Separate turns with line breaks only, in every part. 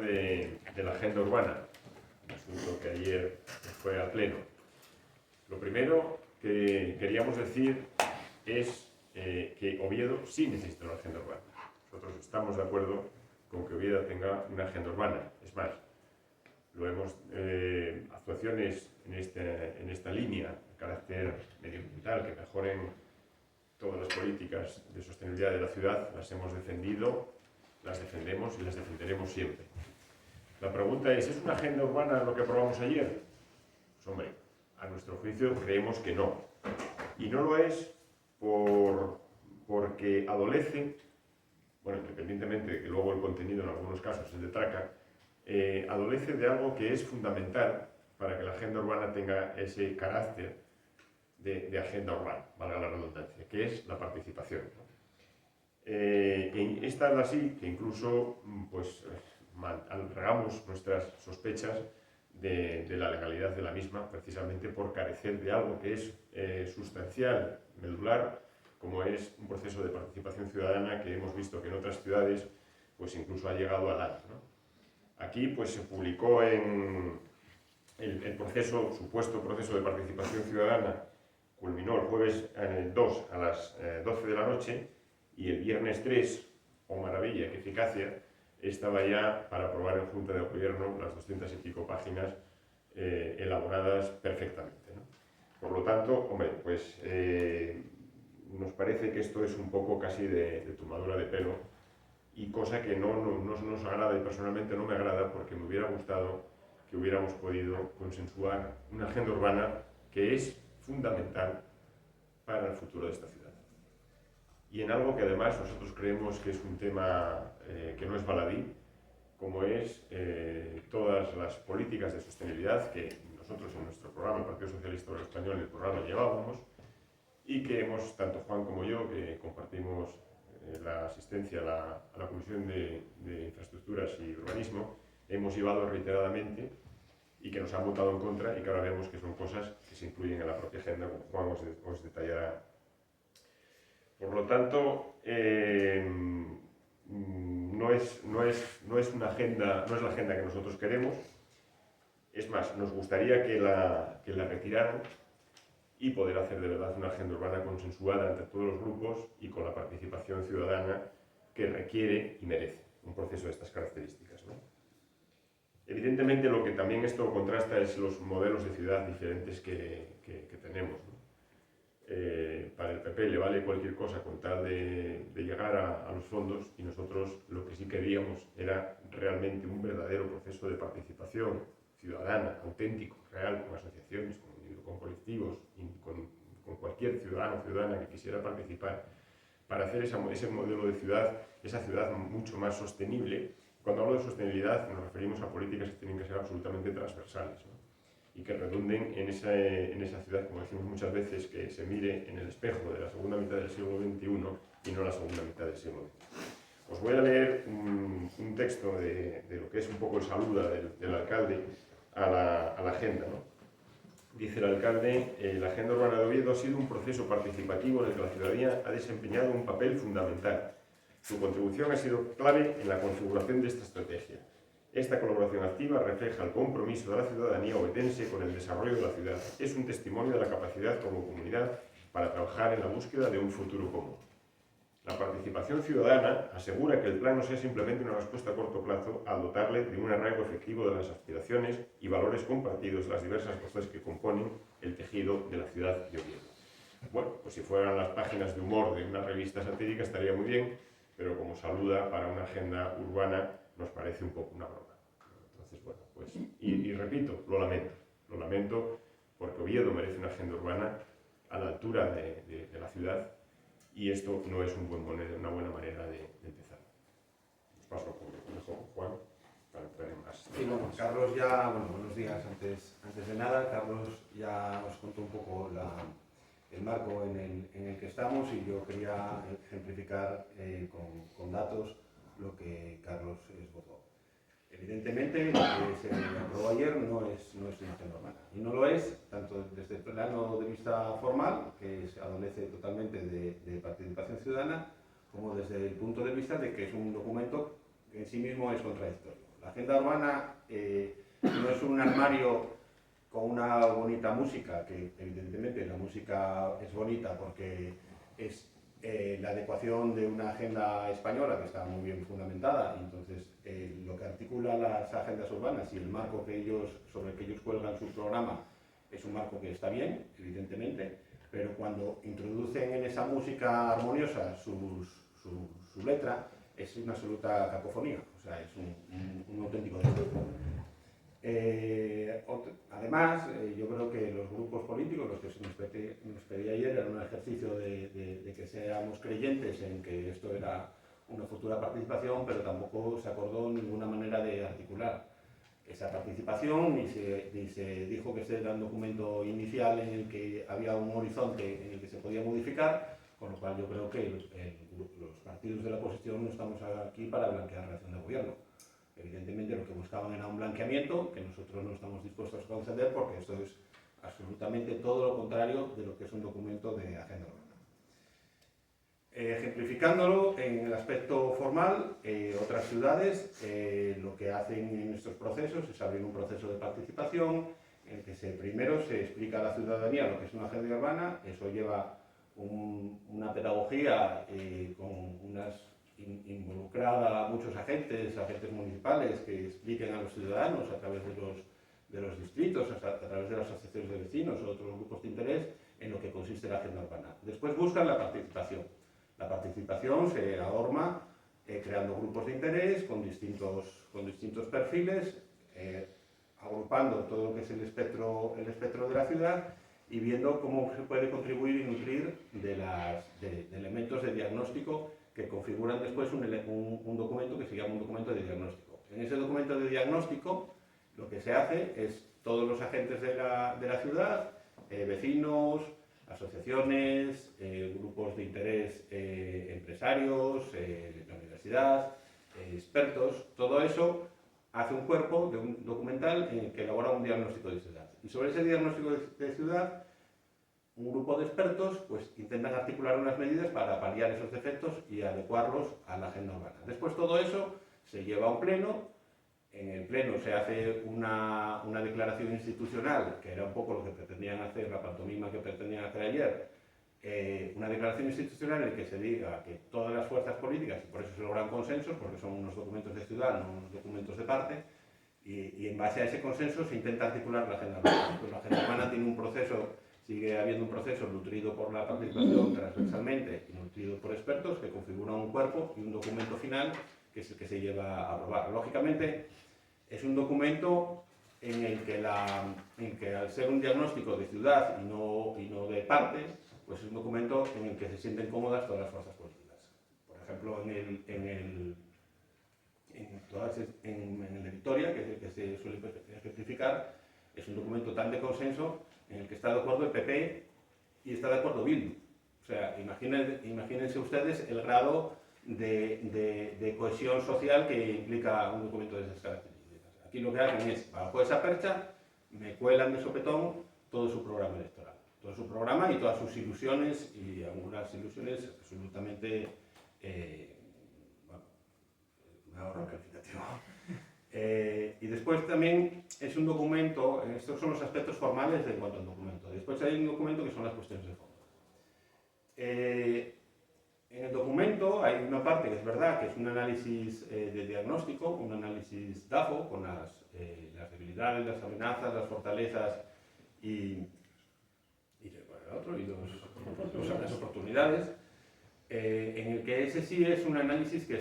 de la agenda urbana, un asunto que ayer fue a pleno. Lo primero que queríamos decir es que Oviedo sí necesita una agenda urbana. Nosotros estamos de acuerdo con que Oviedo tenga una agenda urbana. Es más, lo hemos, actuaciones en esta línea de carácter medioambiental que mejoren todas las políticas de sostenibilidad de la ciudad, las hemos defendido, las defendemos y las defenderemos siempre. La pregunta es una agenda urbana lo que aprobamos ayer? Pues hombre, a nuestro juicio creemos que no. Y no lo es porque adolece, bueno, independientemente de que luego el contenido en algunos casos es de traca, adolece de algo que es fundamental para que la agenda urbana tenga ese carácter de agenda urbana, valga la redundancia, que es la participación. Es tal así que incluso pues, regamos nuestras sospechas de la legalidad de la misma, precisamente por carecer de algo que es sustancial, medular, como es un proceso de participación ciudadana que hemos visto que en otras ciudades pues incluso ha llegado a dar, ¿no? Aquí pues se publicó en el supuesto proceso de participación ciudadana, culminó el jueves 2 a las 12 de la noche y el viernes 3, oh maravilla, qué eficacia, estaba ya para aprobar en Junta de Gobierno las 200 y pico páginas elaboradas perfectamente, ¿no? Por lo tanto, hombre, pues nos parece que esto es un poco casi de tomadura de pelo y cosa que no nos agrada y personalmente no me agrada porque me hubiera gustado que hubiéramos podido consensuar una agenda urbana que es fundamental para el futuro de esta ciudad. Y en algo que además nosotros creemos que es un tema que no es baladí, como es todas las políticas de sostenibilidad que nosotros en nuestro programa, el Partido Socialista Obrero Español, en el programa llevábamos y que hemos, tanto Juan como yo, que compartimos la asistencia a la Comisión de Infraestructuras y Urbanismo, hemos llevado reiteradamente y que nos han votado en contra y que ahora vemos que son cosas que se incluyen en la propia agenda, como Juan os detallará. Por lo tanto, no es una agenda, no es la agenda que nosotros queremos. Es más, nos gustaría que la retiraran y poder hacer de verdad una agenda urbana consensuada entre todos los grupos y con la participación ciudadana que requiere y merece un proceso de estas características, ¿no? Evidentemente, lo que también esto contrasta es los modelos de ciudad diferentes que tenemos, ¿no? Para el PP le vale cualquier cosa con tal de llegar a los fondos y nosotros lo que sí queríamos era realmente un verdadero proceso de participación ciudadana, auténtico, real, con asociaciones, con colectivos, con cualquier ciudadano o ciudadana que quisiera participar para hacer ese modelo de ciudad, esa ciudad mucho más sostenible. Cuando hablo de sostenibilidad nos referimos a políticas que tienen que ser absolutamente transversales, ¿no? Y que redunden en esa ciudad, como decimos muchas veces, que se mire en el espejo de la segunda mitad del siglo XXI y no la segunda mitad del siglo XX. Os voy a leer un texto de lo que es un poco el saluda del alcalde a la agenda, ¿no? Dice el alcalde, la agenda urbana de Oviedo ha sido un proceso participativo en el que la ciudadanía ha desempeñado un papel fundamental. Su contribución ha sido clave en la configuración de esta estrategia. Esta colaboración activa refleja el compromiso de la ciudadanía ovetense con el desarrollo de la ciudad. Es un testimonio de la capacidad como comunidad para trabajar en la búsqueda de un futuro común. La participación ciudadana asegura que el plan no sea simplemente una respuesta a corto plazo al dotarle de un arraigo efectivo de las aspiraciones y valores compartidos de las diversas voces que componen el tejido de la ciudad de Oviedo. Bueno, pues si fueran las páginas de humor de una revista satírica estaría muy bien, pero como saluda para una agenda urbana nos parece un poco una broma. Entonces, bueno, pues, y repito, lo lamento porque Oviedo merece una agenda urbana a la altura de la ciudad y esto no es una buena manera de empezar. Os paso con Juan para entrar en más.
Sí, bueno, Carlos ya, buenos días. Antes de nada, Carlos ya os contó un poco el marco en el que estamos y yo quería ejemplificar con datos lo que Carlos esbozó. Evidentemente, lo que se aprobó ayer no es una agenda urbana. Y no lo es, tanto desde el plano de vista formal, que adolece totalmente de participación ciudadana, como desde el punto de vista de que es un documento que en sí mismo es contradictorio. La agenda urbana no es un armario con una bonita música, que evidentemente la música es bonita porque es la adecuación de una agenda española que está muy bien fundamentada, y entonces lo que articula las agendas urbanas y el marco sobre el que ellos cuelgan su programa es un marco que está bien, evidentemente, pero cuando introducen en esa música armoniosa su letra, es una absoluta cacofonía, o sea, es un auténtico desastre. Además, yo creo que los grupos políticos, los que se nos pedía ayer, era un ejercicio de que seamos creyentes en que esto era una futura participación, pero tampoco se acordó ninguna manera de articular esa participación, ni se dijo que ese era un documento inicial en el que había un horizonte en el que se podía modificar, con lo cual yo creo que los partidos de la oposición no estamos aquí para blanquear la acción de gobierno. Evidentemente lo que buscaban era un blanqueamiento que nosotros no estamos dispuestos a conceder, porque esto es absolutamente todo lo contrario de lo que es un documento de agenda urbana. Ejemplificándolo en el aspecto formal, otras ciudades lo que hacen en estos procesos es abrir un proceso de participación en el que primero se explica a la ciudadanía lo que es una agenda urbana. Eso lleva una pedagogía involucrada a muchos agentes municipales que expliquen a los ciudadanos a través de los distritos, a través de las asociaciones de vecinos o otros grupos de interés, en lo que consiste la agenda urbana. Después buscan la participación. La participación se adorna creando grupos de interés con distintos perfiles, agrupando todo lo que es el espectro de la ciudad y viendo cómo se puede contribuir y nutrir de elementos de diagnóstico que configuran después un documento que se llama un documento de diagnóstico. En ese documento de diagnóstico lo que se hace es todos los agentes de la ciudad, vecinos, asociaciones, grupos de interés, empresarios, la universidad, expertos, todo eso hace un cuerpo de un documental en el que elabora un diagnóstico de ciudad. Y sobre ese diagnóstico de ciudad, un grupo de expertos pues intentan articular unas medidas para paliar esos defectos y adecuarlos a la agenda urbana. Después todo eso se lleva a un pleno. En el pleno se hace una declaración institucional, que era un poco lo que pretendían hacer, la pantomima que pretendían hacer ayer, una declaración institucional en la que se diga que todas las fuerzas políticas, y por eso se logran consensos, porque son unos documentos de ciudad, no unos documentos de parte, y en base a ese consenso se intenta articular la agenda urbana. Pues la agenda urbana tiene un proceso, sigue habiendo un proceso nutrido por la participación transversalmente y nutrido por expertos que configuran un cuerpo y un documento final que es el que se lleva a aprobar. Lógicamente, es un documento en el que al ser un diagnóstico de ciudad y no de parte, pues es un documento en el que se sienten cómodas todas las fuerzas políticas. Por ejemplo, en el de Vitoria, que es el que se suele ejemplificar, es un documento tan de consenso en el que está de acuerdo el PP y está de acuerdo Bildu. O sea, imagínense ustedes el grado de cohesión social que implica un documento de esas características. Aquí lo que hacen es, bajo esa percha, me cuelan de sopetón todo su programa electoral. Todo su programa y todas sus ilusiones, y algunas ilusiones absolutamente... bueno, me ahorro el calificativo. Y después también es un documento, estos son los aspectos formales de cuanto al documento. Después hay un documento que son las cuestiones de fondo. En el documento hay una parte que es verdad, que es un análisis de diagnóstico, un análisis DAFO, con las debilidades, las amenazas, las fortalezas y las oportunidades, en el que ese sí es un análisis que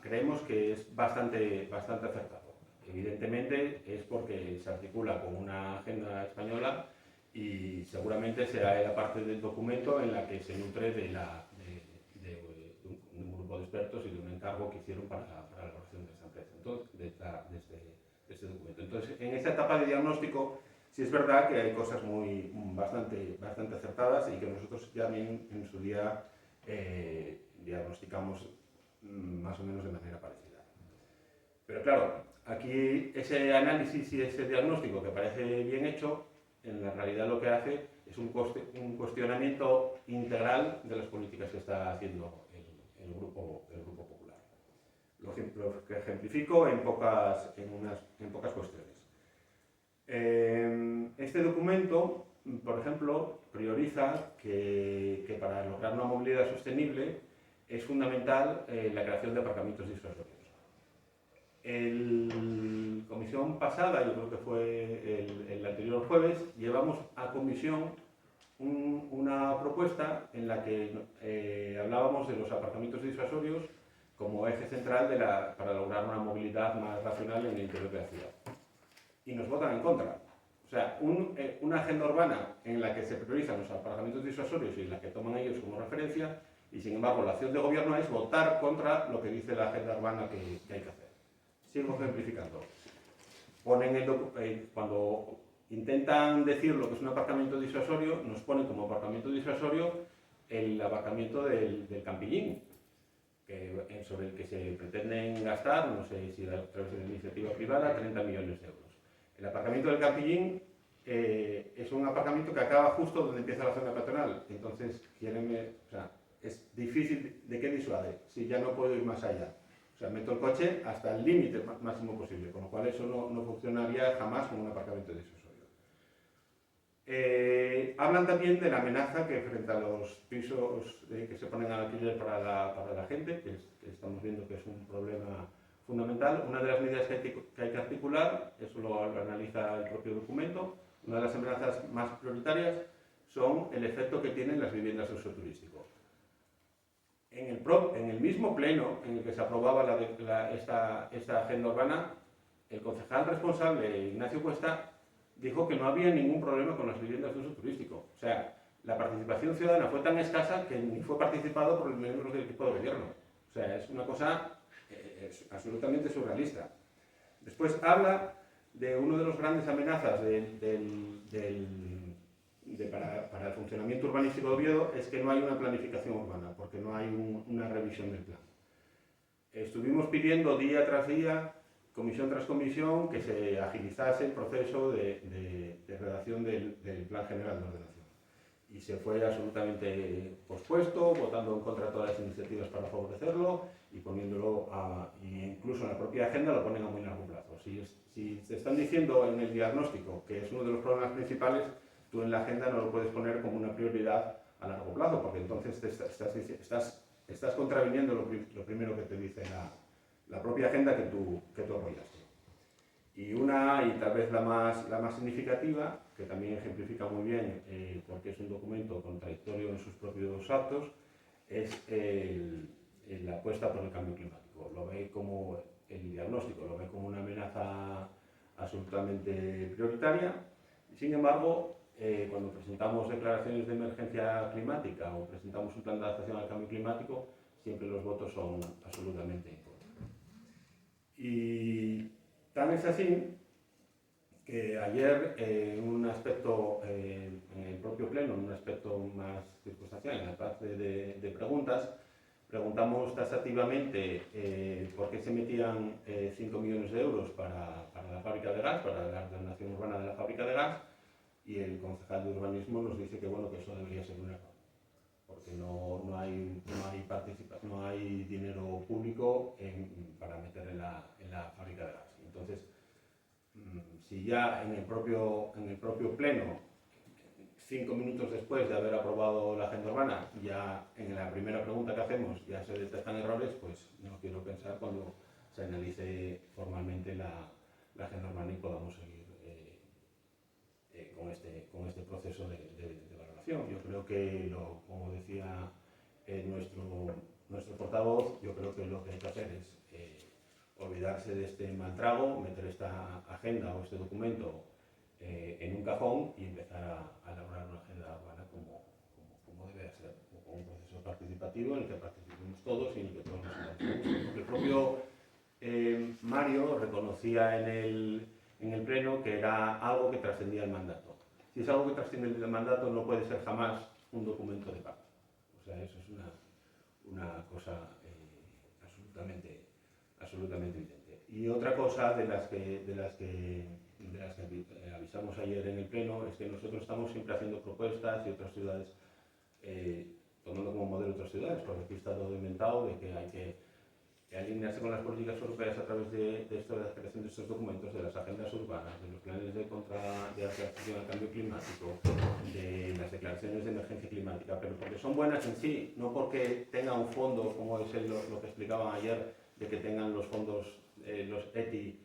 creemos que es bastante acertado. Evidentemente es porque se articula con una agenda española y seguramente será la parte del documento en la que se nutre de un grupo de expertos y de un encargo que hicieron para la elaboración de esta empresa, entonces, de este documento. Entonces, en esta etapa de diagnóstico, sí es verdad que hay cosas bastante acertadas y que nosotros ya en su día diagnosticamos más o menos de manera parecida. Pero claro, aquí ese análisis y ese diagnóstico que parece bien hecho, en la realidad lo que hace es un cuestionamiento integral de las políticas que está haciendo el Grupo Popular. Lo que ejemplifico en pocas cuestiones. Este documento, por ejemplo, prioriza que para lograr una movilidad sostenible es fundamental la creación de aparcamientos disuasorios. En la comisión pasada, yo creo que fue el anterior jueves, llevamos a comisión una propuesta en la que hablábamos de los aparcamientos disuasorios como eje central para lograr una movilidad más racional en el interior de la ciudad. Y nos votan en contra. O sea, una agenda urbana en la que se priorizan los aparcamientos disuasorios y en la que toman ellos como referencia, y sin embargo la acción de gobierno es votar contra lo que dice la agenda urbana que hay que hacer. Sigo ejemplificando. Cuando intentan decir lo que es un aparcamiento disuasorio, nos ponen como aparcamiento disuasorio el aparcamiento del Campillín, sobre el que se pretenden gastar, no sé si a través de la iniciativa privada, 30 millones de euros. El aparcamiento del Campillín es un aparcamiento que acaba justo donde empieza la zona peatonal, entonces es difícil de que disuade, si ya no puedo ir más allá. O sea, meto el coche hasta el límite máximo posible, con lo cual eso no funcionaría jamás como un aparcamiento disuasorio. Hablan también de la amenaza que frente a los pisos que se ponen al alquiler para la gente, que estamos viendo que es un problema fundamental. Una de las medidas que hay que articular, eso lo analiza el propio documento, una de las amenazas más prioritarias son el efecto que tienen las viviendas de uso turístico. En el mismo pleno en el que se aprobaba esta agenda urbana, el concejal responsable, Ignacio Cuesta, dijo que no había ningún problema con las viviendas de uso turístico. O sea, la participación ciudadana fue tan escasa que ni fue participado por los miembros del equipo de gobierno. O sea, es una cosa absolutamente surrealista. Después habla de una de las grandes amenazas para el funcionamiento urbanístico de Oviedo, es que no hay una planificación urbana, porque no hay una revisión del plan. Estuvimos pidiendo día tras día, comisión tras comisión, que se agilizase el proceso de redacción del Plan General de Ordenación. Y se fue absolutamente pospuesto, votando en contra de todas las iniciativas para favorecerlo y poniéndolo incluso en la propia agenda lo ponen a muy largo plazo. Si te están diciendo en el diagnóstico que es uno de los problemas principales, tú en la agenda no lo puedes poner como una prioridad a largo plazo, porque entonces estás contraviniendo lo primero que te dice la propia agenda que tú apoyaste. Y tal vez la más significativa, que también ejemplifica muy bien, porque es un documento contradictorio en sus propios actos, es la apuesta por el cambio climático. Lo ve como el diagnóstico, lo ve como una amenaza absolutamente prioritaria. Sin embargo, cuando presentamos declaraciones de emergencia climática o presentamos un plan de adaptación al cambio climático, siempre los votos son absolutamente en contra. Y tan es así que ayer, en un aspecto, en el propio pleno, en un aspecto más circunstancial, en la parte de preguntas, preguntamos taxativamente por qué se metían 5 millones de euros para la fábrica de gas, para la ordenación urbana de la fábrica de gas, y el concejal de urbanismo nos dice que eso debería ser un error, porque no hay dinero público para meter en la fábrica de gas. Entonces, si ya en el propio pleno, 5 minutos después de haber aprobado la agenda urbana, ya en la primera pregunta que hacemos ya se detectan errores, pues no quiero pensar cuando se analice formalmente la agenda urbana y podamos seguir con este proceso de valoración. Yo creo que, como decía nuestro portavoz, yo creo que lo que hay que hacer es olvidarse de este mal trago, meter esta agenda o este documento en un cajón y empezar a elaborar una agenda urbana como debe ser, como un proceso participativo en el que participemos todos y en el que todos nos sintamos. Porque el propio Mario reconocía en el pleno que era algo que trascendía el mandato. Si es algo que trasciende el mandato, no puede ser jamás un documento de pacto. O sea, eso es una cosa absolutamente evidente. Y otra cosa de las que avisamos ayer en el pleno es que nosotros estamos siempre haciendo propuestas y otras ciudades tomando como modelo otras ciudades, porque aquí está todo inventado de que hay que alinearse con las políticas europeas a través de esto, de la creación de estos documentos, de las agendas urbanas, de los planes de adaptación al cambio climático, de las declaraciones de emergencia climática, pero porque son buenas en sí, no porque tengan un fondo, como es lo que explicaban ayer, de que tengan los fondos, los ETI,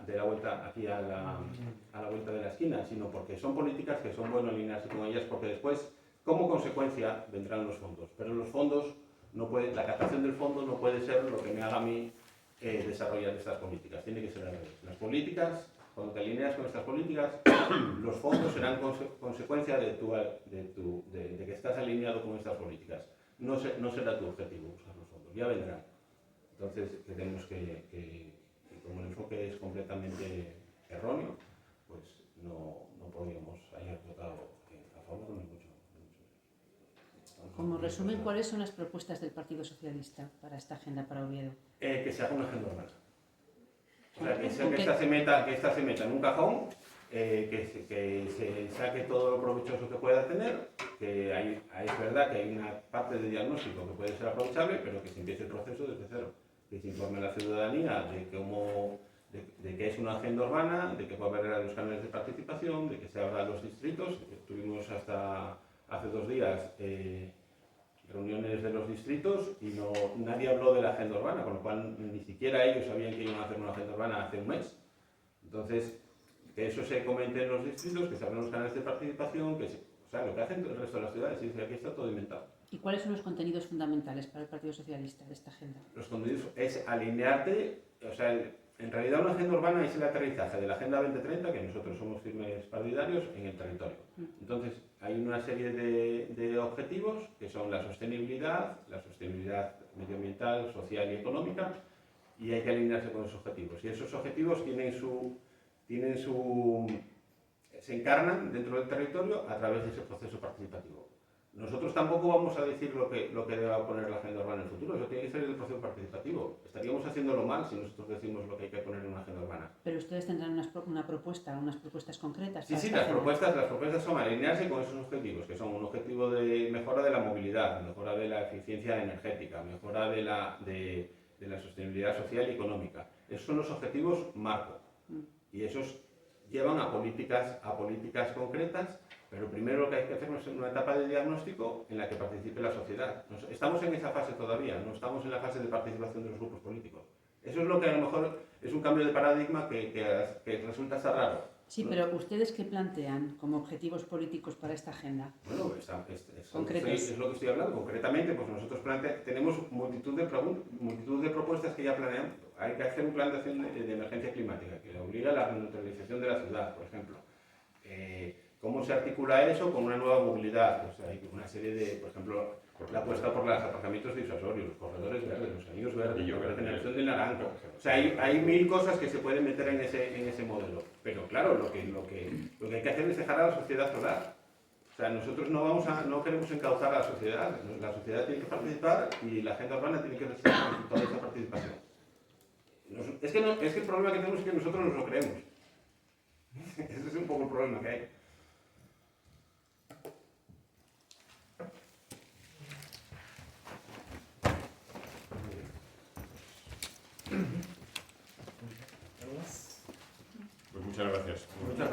de la vuelta aquí a la vuelta de la esquina, sino porque son políticas que son bueno alinearse con ellas, porque después, como consecuencia, vendrán los fondos. Pero los fondos la captación del fondo no puede ser lo que me haga a mí desarrollar estas políticas. Tiene que ser al revés. Las políticas, cuando te alineas con estas políticas, los fondos serán consecuencia de que estás alineado con estas políticas. No será tu objetivo usar los fondos, ya vendrán. Entonces, tenemos que como el enfoque es completamente erróneo, pues no podríamos haber votado a favor ni mucho.
Como resumen, ¿cuáles son las propuestas del Partido Socialista para esta agenda para Oviedo?
Que se haga una agenda urbana. O sea, que esta se meta en un cajón, que se saque todo lo provechoso que pueda tener, que es verdad que hay una parte de diagnóstico que puede ser aprovechable, pero que se empiece el proceso desde cero. Que se informe a la ciudadanía de qué es una agenda urbana, de que pueda haber los canales de participación, de que se abran los distritos. Tuvimos hasta hace 2 días reuniones de los distritos y nadie habló de la agenda urbana, con lo cual ni siquiera ellos sabían que iban a hacer una agenda urbana hace un mes. Entonces, que eso se comente en los distritos, que se abran los canales de participación, o sea, lo que hacen el resto de las ciudades, y dice, aquí está todo inventado.
¿Y cuáles son los contenidos fundamentales para el Partido Socialista de esta agenda?
Los contenidos es alinearte, o sea, en realidad una agenda urbana es el aterrizaje de la Agenda 2030, que nosotros somos firmes partidarios, en el territorio. Entonces, hay una serie de objetivos que son la sostenibilidad medioambiental, social y económica, y hay que alinearse con esos objetivos. Y esos objetivos se encarnan dentro del territorio a través de ese proceso participativo. Nosotros tampoco vamos a decir lo que deba poner la agenda urbana en el futuro, eso tiene que ser el proceso participativo. Estaríamos haciéndolo mal si nosotros decimos lo que hay que poner en una agenda urbana.
Pero ustedes tendrán unas propuestas concretas.
Sí, las propuestas son alinearse con esos objetivos, que son un objetivo de mejora de la movilidad, mejora de la eficiencia energética, mejora de la sostenibilidad social y económica. Esos son los objetivos marco. Y esos llevan a políticas concretas. Pero primero lo que hay que hacer es una etapa de diagnóstico en la que participe la sociedad. Estamos en esa fase todavía, no estamos en la fase de participación de los grupos políticos. Eso es lo que a lo mejor es un cambio de paradigma que resulta hasta raro.
Sí,
¿no?
pero ¿ustedes qué plantean como objetivos políticos para esta agenda?
Bueno, es lo que estoy hablando. Concretamente, pues nosotros tenemos multitud de propuestas que ya planeamos. Hay que hacer un plan de acción de emergencia climática que obliga a la neutralización de la ciudad, por ejemplo. ¿Cómo se articula eso con una nueva movilidad? Pues hay una serie de, por ejemplo, la apuesta por los aparcamientos disuasorios, los corredores verdes, los anillos verdes, la generación del naranjo. O sea, hay 1000 cosas que se pueden meter en ese modelo. Pero claro, lo que hay que hacer es dejar a la sociedad hablar. O sea, nosotros no queremos encauzar a la sociedad. La sociedad tiene que participar y la agenda urbana tiene que recibir toda esa participación. Es que el problema que tenemos es que nosotros nos lo creemos. Ese es un poco el problema que hay.
Pues muchas gracias.
Muchas gracias.